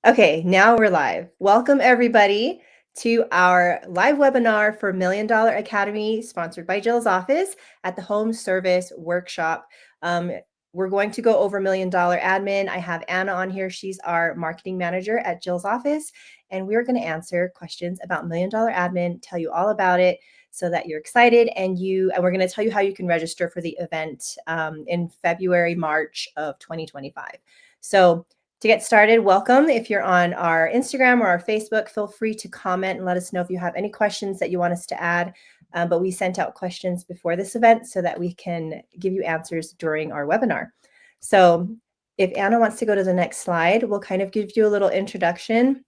Okay, now we're live. Welcome everybody to our live webinar for Million Dollar Academy, sponsored by Jill's office at the Home Service Workshop. Um, we're going to go over Million Dollar Admin. I have Anna on here. She's our marketing manager at Jill's office, and we're going to answer questions about Million Dollar Admin, tell you all about it so that you're excited, and we're going to tell you how you can register for the event in February, March of 2025. So to get started, welcome. If you're on our Instagram or our Facebook, feel free to comment and let us know if you have any questions that you want us to add. But we sent out questions before this event so that we can give you answers during our webinar. So if Anna wants to go to the next slide, we'll kind of give you a little introduction.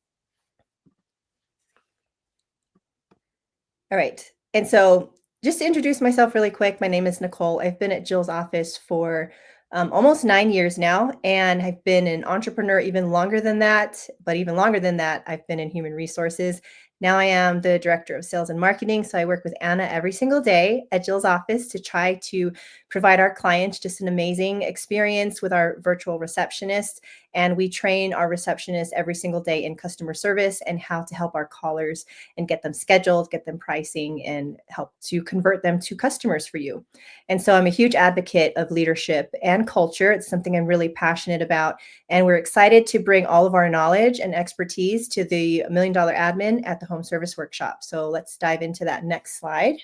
All right. And so just to introduce myself really quick, my name is Nicole. I've been at Jill's office for almost 9 years now, and I've been an entrepreneur even longer than that. But even longer than that, I've been in human resources. Now I am the director of sales and marketing. So I work with Anna every single day at Jill's office to try to provide our clients just an amazing experience with our virtual receptionist. And we train our receptionists every single day in customer service and how to help our callers and get them scheduled, get them pricing, and help to convert them to customers for you. And so I'm a huge advocate of leadership and culture. It's something I'm really passionate about. And we're excited to bring all of our knowledge and expertise to the Million Dollar Admin at the Home Service Workshop. So let's dive into that next slide.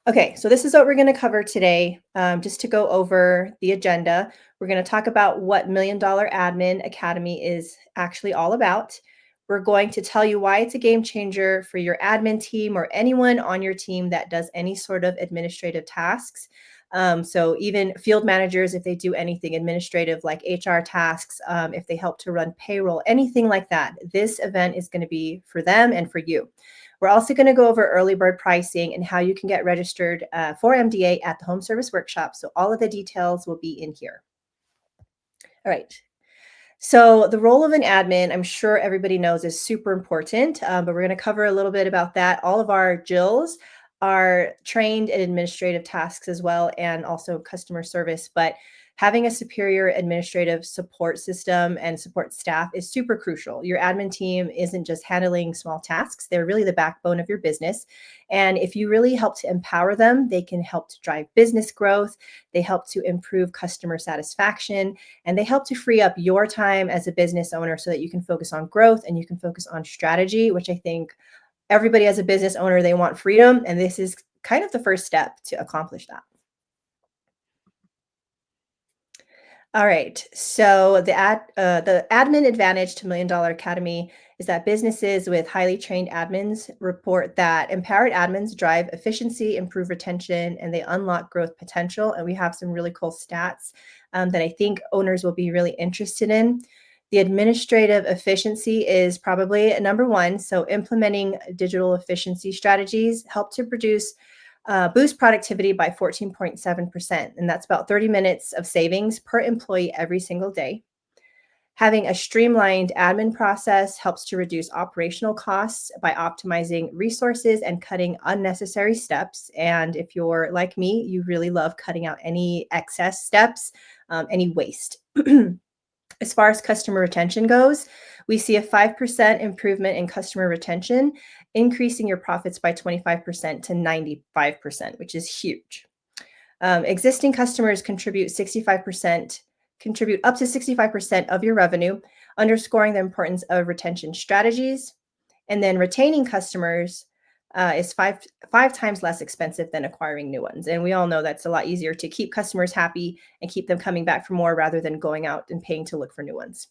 Okay, so this is what we're going to cover today. Just to go over the agenda, we're going to talk about what Million Dollar Admin Academy is actually all about. We're going to tell you why it's a game changer for your admin team or anyone on your team that does any sort of administrative tasks. So even field managers, if they do anything administrative like HR tasks, if they help to run payroll, anything like that, this event is going to be for them and for you. We're also going to go over early bird pricing and how you can get registered for MDA at the Home Service Workshop. So all of the details will be in here. All right. So the role of an admin, I'm sure everybody knows, is super important, but we're going to cover a little bit about that. All of our Jills are trained in administrative tasks as well, and also customer service. But having a superior administrative support system and support staff is super crucial. Your admin team isn't just handling small tasks, they're really the backbone of your business. And if you really help to empower them, they can help to drive business growth, they help to improve customer satisfaction, and they help to free up your time as a business owner so that you can focus on growth and you can focus on strategy, which I think everybody as a business owner, they want freedom. And this is kind of the first step to accomplish that. All right. So the admin advantage to Million Dollar Academy is that businesses with highly trained admins report that empowered admins drive efficiency, improve retention, and they unlock growth potential. And we have some really cool stats that I think owners will be really interested in. The administrative efficiency is probably number one. So implementing digital efficiency strategies help to boost productivity by 14.7%. And that's about 30 minutes of savings per employee every single day. Having a streamlined admin process helps to reduce operational costs by optimizing resources and cutting unnecessary steps. And if you're like me, you really love cutting out any excess steps, any waste. As far as customer retention goes, we see a 5% improvement in customer retention, increasing your profits by 25% to 95%, which is huge. Existing customers contribute up to 65% of your revenue, underscoring the importance of retention strategies. And then retaining customers is five times less expensive than acquiring new ones. And we all know that's a lot easier to keep customers happy and keep them coming back for more rather than going out and paying to look for new ones.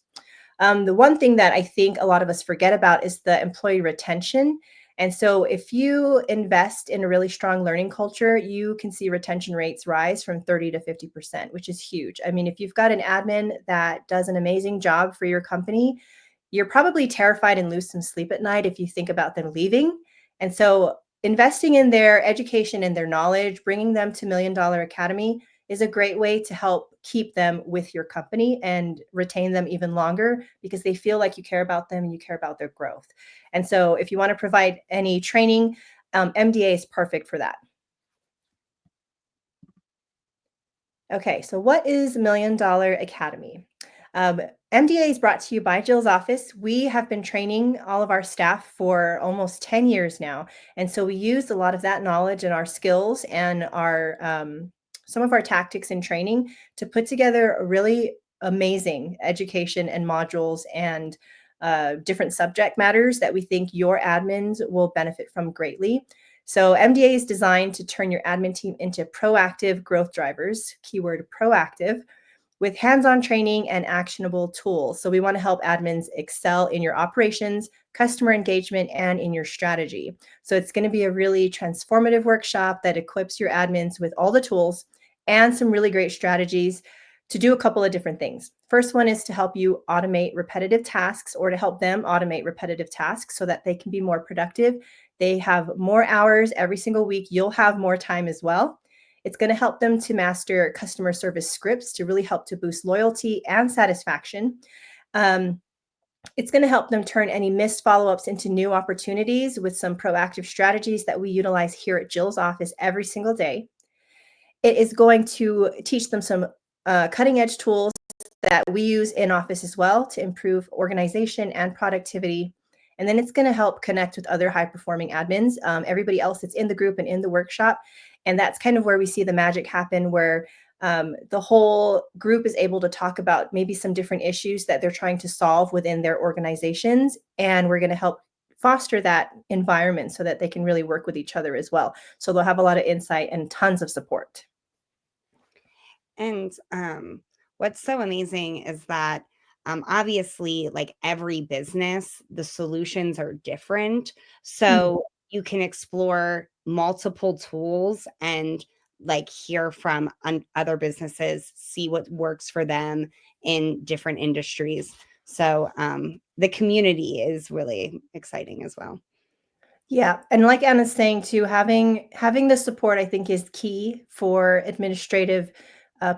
The one thing that I think a lot of us forget about is the employee retention. And so if you invest in a really strong learning culture, you can see retention rates rise from 30 to 50%, which is huge. I mean, if you've got an admin that does an amazing job for your company, you're probably terrified and lose some sleep at night if you think about them leaving. And so investing in their education and their knowledge, bringing them to Million Dollar Academy is a great way to help keep them with your company and retain them even longer because they feel like you care about them and you care about their growth. And so if you want to provide any training, MDA is perfect for that. Okay, so what is Million Dollar Academy? Um, MDA is brought to you by Jill's office. We have been training all of our staff for almost 10 years now. And so we use a lot of that knowledge and our skills and our some of our tactics and training to put together a really amazing education and modules and different subject matters that we think your admins will benefit from greatly. So MDA is designed to turn your admin team into proactive growth drivers, keyword proactive, with hands-on training and actionable tools. So we want to help admins excel in your operations, customer engagement, and in your strategy. So it's going to be a really transformative workshop that equips your admins with all the tools and some really great strategies to do a couple of different things. First one is to help you automate repetitive tasks, or to help them automate repetitive tasks so that they can be more productive. They have more hours every single week. You'll have more time as well. It's going to help them to master customer service scripts to really help to boost loyalty and satisfaction. Um, it's going to help them turn any missed follow-ups into new opportunities with some proactive strategies that we utilize here at Jill's office every single day. It is going to teach them some cutting-edge tools that we use in office as well to improve organization and productivity. And then it's going to help connect with other high-performing admins, everybody else that's in the group and in the workshop. And that's kind of where we see the magic happen, where the whole group is able to talk about maybe some different issues that they're trying to solve within their organizations. And we're going to help foster that environment so that they can really work with each other as well. So they'll have a lot of insight and tons of support. And what's so amazing is that obviously, like every business, the solutions are different. So you can explore multiple tools and like hear from other businesses, see what works for them in different industries. So the community is really exciting as well. Yeah, and like Anna's saying too, having the support I think is key for administrative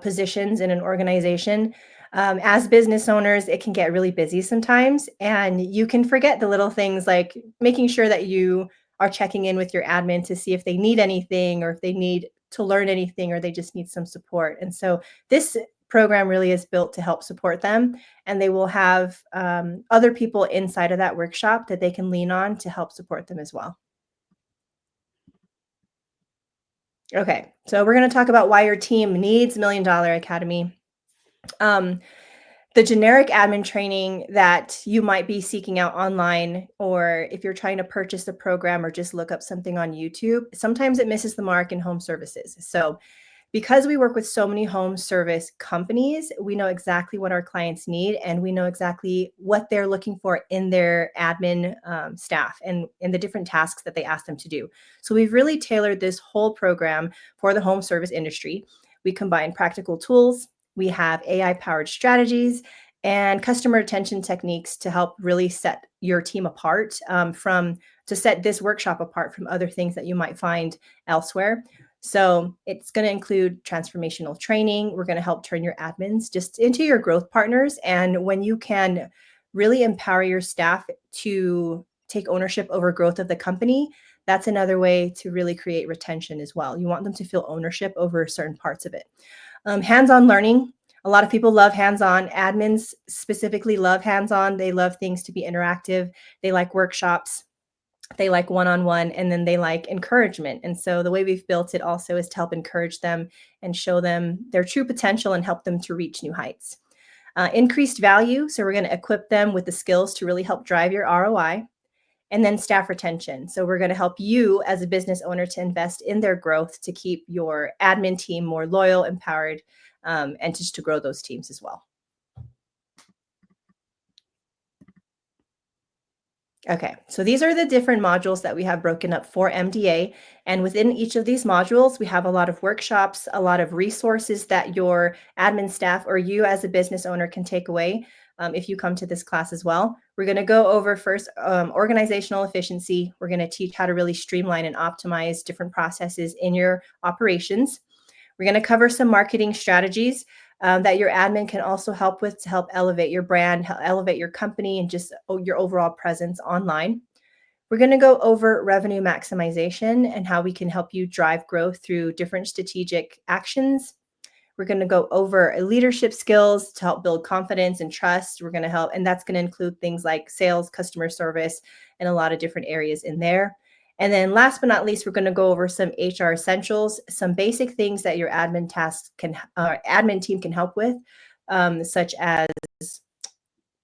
positions in an organization. As business owners, it can get really busy sometimes, and you can forget the little things like making sure that you are checking in with your admin to see if they need anything, or if they need to learn anything, or they just need some support. And so this program really is built to help support them, and they will have other people inside of that workshop that they can lean on to help support them as well. Okay, so we're going to talk about why your team needs Million Dollar Academy. Um, the generic admin training that you might be seeking out online, or if you're trying to purchase a program or just look up something on YouTube, sometimes it misses the mark in home services. So because we work with so many home service companies, we know exactly what our clients need, and we know exactly what they're looking for in their admin staff and in the different tasks that they ask them to do. So we've really tailored this whole program for the home service industry. We combine practical tools, we have AI powered strategies, and customer attention techniques to help really set your team apart to set this workshop apart from other things that you might find elsewhere. So it's going to include transformational training. We're going to help turn your admins just into your growth partners. And when you can really empower your staff to take ownership over growth of the company, that's another way to really create retention as well. You want them to feel ownership over certain parts of it. Hands-on learning. A lot of people love hands-on. Admins specifically love hands-on. They love things to be interactive. They like workshops. They like one-on-one, and then they like encouragement. And so the way we've built it also is to help encourage them and show them their true potential and help them to reach new heights. Increased value. So we're going to equip them with the skills to really help drive your ROI. And then staff retention. So we're going to help you as a business owner to invest in their growth to keep your admin team more loyal, empowered, and just to grow those teams as well. Okay, so these are the different modules that we have broken up for MDA. And within each of these modules, we have a lot of workshops, a lot of resources that your admin staff or you as a business owner can take away if you come to this class as well. We're going to go over first organizational efficiency. We're going to teach how to really streamline and optimize different processes in your operations. We're going to cover some marketing strategies that your admin can also help with to help elevate your brand, elevate your company, and just your overall presence online. We're going to go over revenue maximization and how we can help you drive growth through different strategic actions. We're going to go over leadership skills to help build confidence and trust. We're going to help, and that's going to include things like sales, customer service, and a lot of different areas in there. And then last but not least, we're going to go over some HR essentials, some basic things that your admin team can help with, such as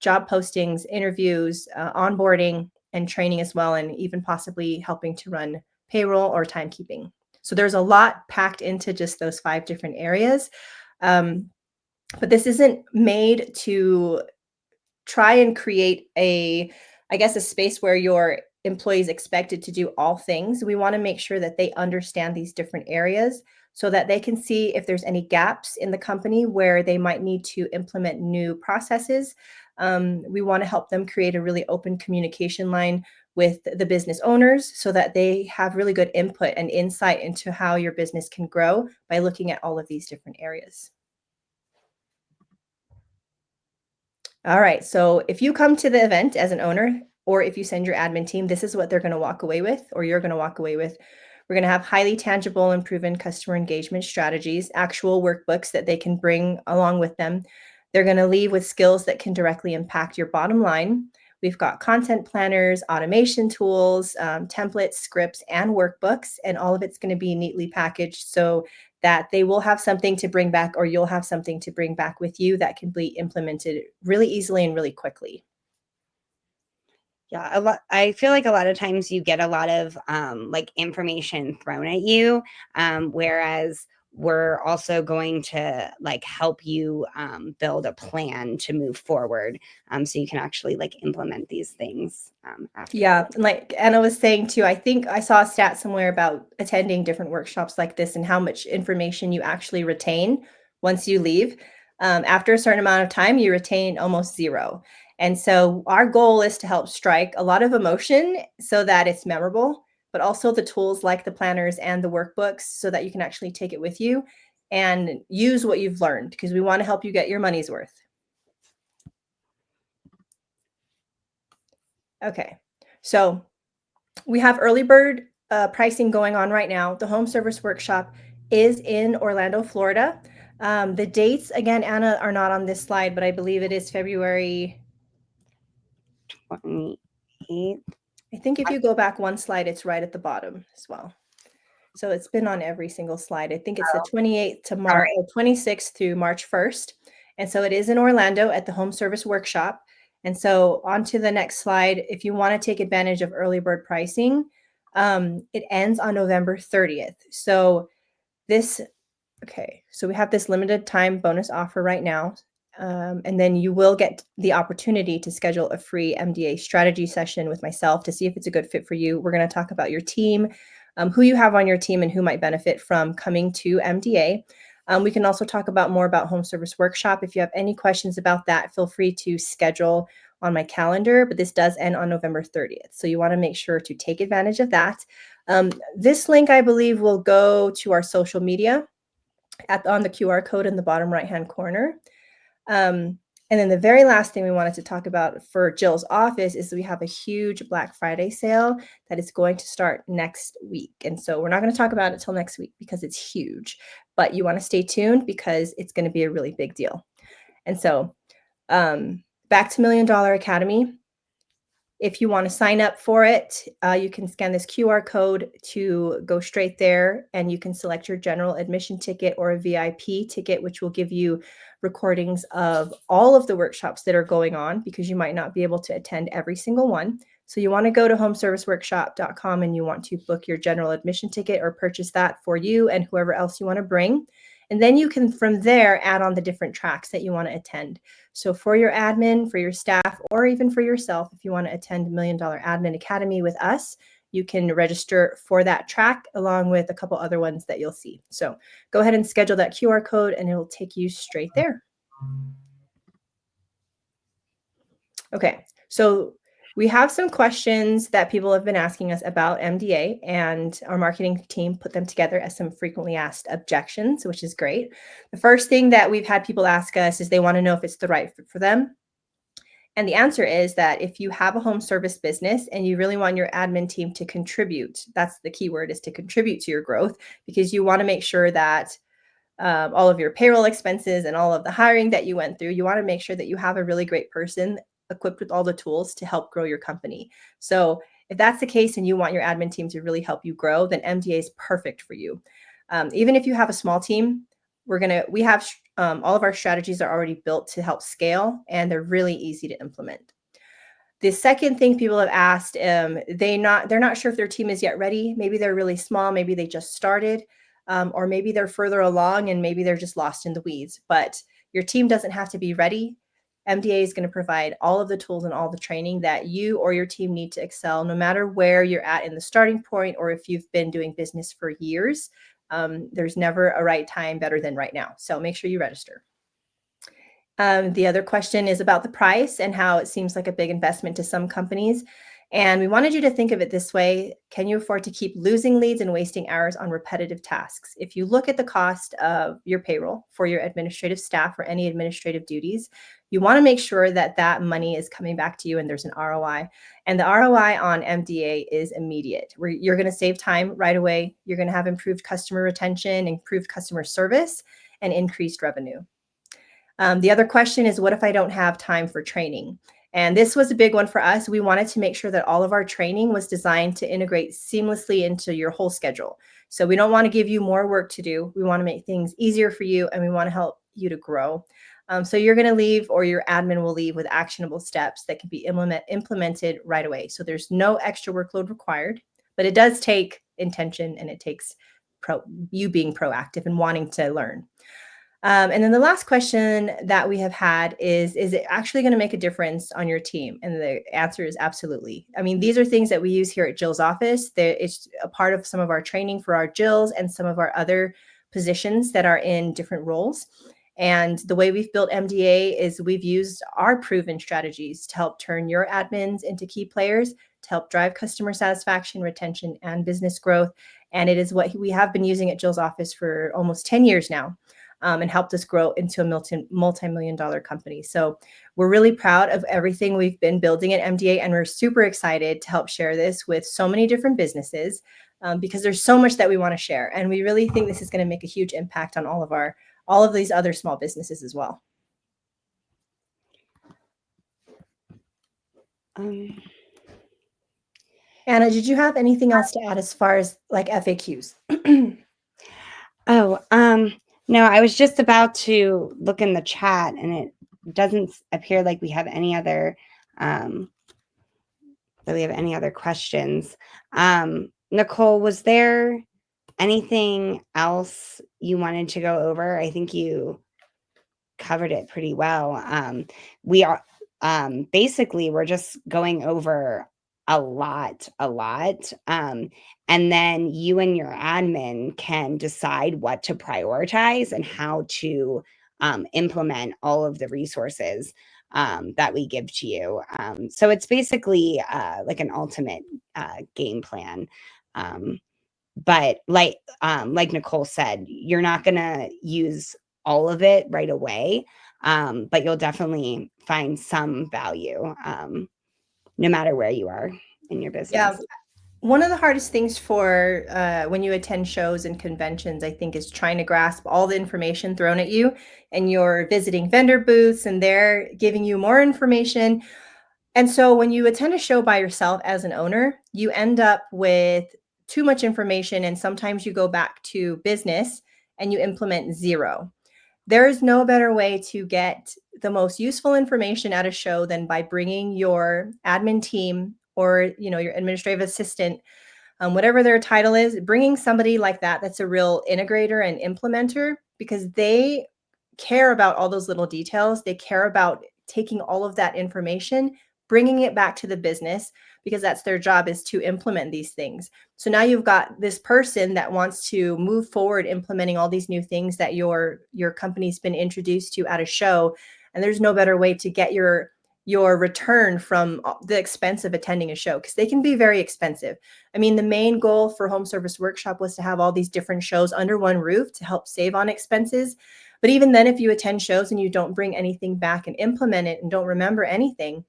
job postings, interviews, onboarding, and training as well, and even possibly helping to run payroll or timekeeping. So there's a lot packed into just those 5 different areas. But this isn't made to try and create a space where your employees expected to do all things. We want to make sure that they understand these different areas so that they can see if there's any gaps in the company where they might need to implement new processes. We want to help them create a really open communication line with the business owners so that they have really good input and insight into how your business can grow by looking at all of these different areas. All right, so if you come to the event as an owner, or if you send your admin team, this is what they're going to walk away with, or you're going to walk away with. We're going to have highly tangible and proven customer engagement strategies, actual workbooks that they can bring along with them. They're going to leave with skills that can directly impact your bottom line. We've got content planners, automation tools, templates, scripts, and workbooks, and all of it's going to be neatly packaged so that they will have something to bring back, or you'll have something to bring back with you that can be implemented really easily and really quickly. Yeah, I feel like a lot of times you get a lot of like information thrown at you, whereas we're also going to like help you build a plan to move forward, so you can actually like implement these things after. Yeah, and like Anna was saying too, I think I saw a stat somewhere about attending different workshops like this and how much information you actually retain once you leave. After a certain amount of time, you retain almost zero. And so our goal is to help strike a lot of emotion so that it's memorable, but also the tools like the planners and the workbooks so that you can actually take it with you and use what you've learned, because we want to help you get your money's worth. Okay, so we have early bird pricing going on right now. The home service workshop is in Orlando, Florida. The dates, again, Anna, are not on this slide, but I believe it is February 28th. I think if you go back one slide, it's right at the bottom as well. So it's been on every single slide. I think it's the 28th to March, Right. 26th through March 1st. And so it is in Orlando at the home service workshop. And so on to the next slide. If you want to take advantage of early bird pricing, it ends on November 30th. So so we have this limited time bonus offer right now. And then you will get the opportunity to schedule a free MDA strategy session with myself to see if it's a good fit for you. We're going to talk about your team, who you have on your team, and who might benefit from coming to MDA. We can also talk about more about home service workshop. If you have any questions about that, feel free to schedule on my calendar, but this does end on November 30th. So you want to make sure to take advantage of that. This link, I believe, will go to our social media on the QR code in the bottom right-hand corner. And then the very last thing we wanted to talk about for Jill's office is we have a huge Black Friday sale that is going to start next week. And so we're not going to talk about it till next week because it's huge, but you want to stay tuned because it's going to be a really big deal. And so back to $1 Million Academy. If you want to sign up for it, you can scan this QR code to go straight there, and you can select your general admission ticket or a VIP ticket, which will give you recordings of all of the workshops that are going on, because you might not be able to attend every single one. So you want to go to homeserviceworkshop.com and you want to book your general admission ticket or purchase that for you and whoever else you want to bring. And then you can, from there, add on the different tracks that you want to attend. So for your admin, for your staff, or even for yourself, if you want to attend $1 Million Admin Academy with us, you can register for that track along with a couple other ones that you'll see. So go ahead and schedule that QR code and it will take you straight there. Okay, so we have some questions that people have been asking us about MDA, and our marketing team put them together as some frequently asked objections, which is great. The first thing that we've had people ask us is they want to know if it's the right fit for them. And the answer is that if you have a home service business and you really want your admin team to contribute, that's the key word, is to contribute to your growth, because you want to make sure that all of your payroll expenses and all of the hiring that you went through, you want to make sure that you have a really great person equipped with all the tools to help grow your company. So if that's the case and you want your admin team to really help you grow, then MDA is perfect for you. Even if you have a small team, we have all of our strategies are already built to help scale, and they're really easy to implement. The second thing people have asked, they're not sure if their team is yet ready. Maybe they're really small, maybe they just started, or maybe they're further along and maybe they're just lost in the weeds. But your team doesn't have to be ready. MDA is going to provide all of the tools and all the training that you or your team need to excel, no matter where you're at in the starting point or if you've been doing business for years. There's never a right time better than right now. So make sure you register. The other question is about the price and how it seems like a big investment to some companies. And we wanted you to think of it this way. Can you afford to keep losing leads and wasting hours on repetitive tasks? If you look at the cost of your payroll for your administrative staff or any administrative duties, you want to make sure that that money is coming back to you and there's an ROI. And the ROI on MDA is immediate. You're going to save time right away. You're going to have improved customer retention, improved customer service, and increased revenue. The other question is, what if I don't have time for training? And this was a big one for us. We wanted to make sure that all of our training was designed to integrate seamlessly into your whole schedule. So we don't want to give you more work to do. We want to make things easier for you, and we want to help you to grow. So you're going to leave, or your admin will leave with actionable steps that can be implemented right away. So there's no extra workload required, but it does take intention, and it takes you being proactive and wanting to learn. And then the last question that we have had is it actually going to make a difference on your team? And the answer is absolutely. I mean, these are things that we use here at Jill's office. It's a part of some of our training for our Jills and some of our other positions that are in different roles. And the way we've built MDA is we've used our proven strategies to help turn your admins into key players, to help drive customer satisfaction, retention, and business growth. And it is what we have been using at Jill's office for almost 10 years now. And helped us grow into a multi-million-dollar company. So we're really proud of everything we've been building at MDA, and we're super excited to help share this with so many different businesses because there's so much that we want to share, and we really think this is going to make a huge impact on all of these other small businesses as well. Anna, did you have anything else to add as far as like FAQs? No, I was just about to look in the chat, and it doesn't appear like we have any other questions. Nicole, was there anything else you wanted to go over? I think you covered it pretty well. We are basically, we're just going over a lot. And then you and your admin can decide what to prioritize and how to implement all of the resources that we give to you. So it's basically like an ultimate game plan. But like Nicole said, you're not going to use all of it right away, but you'll definitely find some value no matter where you are in your business. Yeah. One of the hardest things for when you attend shows and conventions, I think, is trying to grasp all the information thrown at you, and you're visiting vendor booths and they're giving you more information. And so when you attend a show by yourself as an owner, you end up with too much information, and sometimes you go back to business and you implement zero. There is no better way to get the most useful information at a show than by bringing your admin team or your administrative assistant, whatever their title is, bringing somebody like that's a real integrator and implementer, because they care about all those little details. They care about taking all of that information, bringing it back to the business, because that's their job, is to implement these things. So now you've got this person that wants to move forward implementing all these new things that your company's been introduced to at a show, and there's no better way to get your return from the expense of attending a show, because they can be very expensive. I mean, the main goal for Home Service Workshop was to have all these different shows under one roof to help save on expenses. But even then, if you attend shows and you don't bring anything back and implement it and don't remember anything,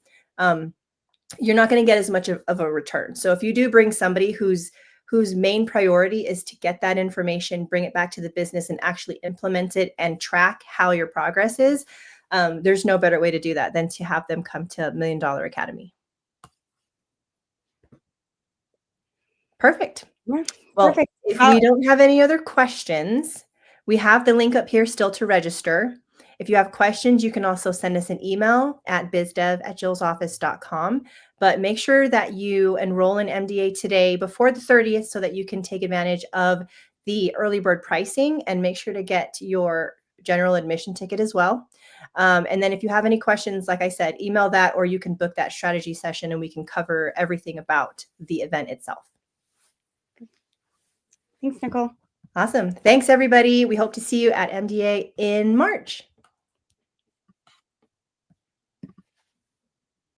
you're not going to get as much of a return. So if you do bring somebody who's whose main priority is to get that information, bring it back to the business, and actually implement it and track how your progress is, there's no better way to do that than to have them come to $1 Million Academy. Perfect. Yeah, Well, perfect. if we don't have any other questions, we have the link up here still to register. If you have questions, you can also send us an email at bizdev@jillsoffice.com. But make sure that you enroll in MDA today before the 30th so that you can take advantage of the early bird pricing, and make sure to get your general admission ticket as well. And then if you have any questions, like I said, email that, or you can book that strategy session and we can cover everything about the event itself. Thanks, Nicole. Awesome. Thanks, everybody. We hope to see you at MDA in March.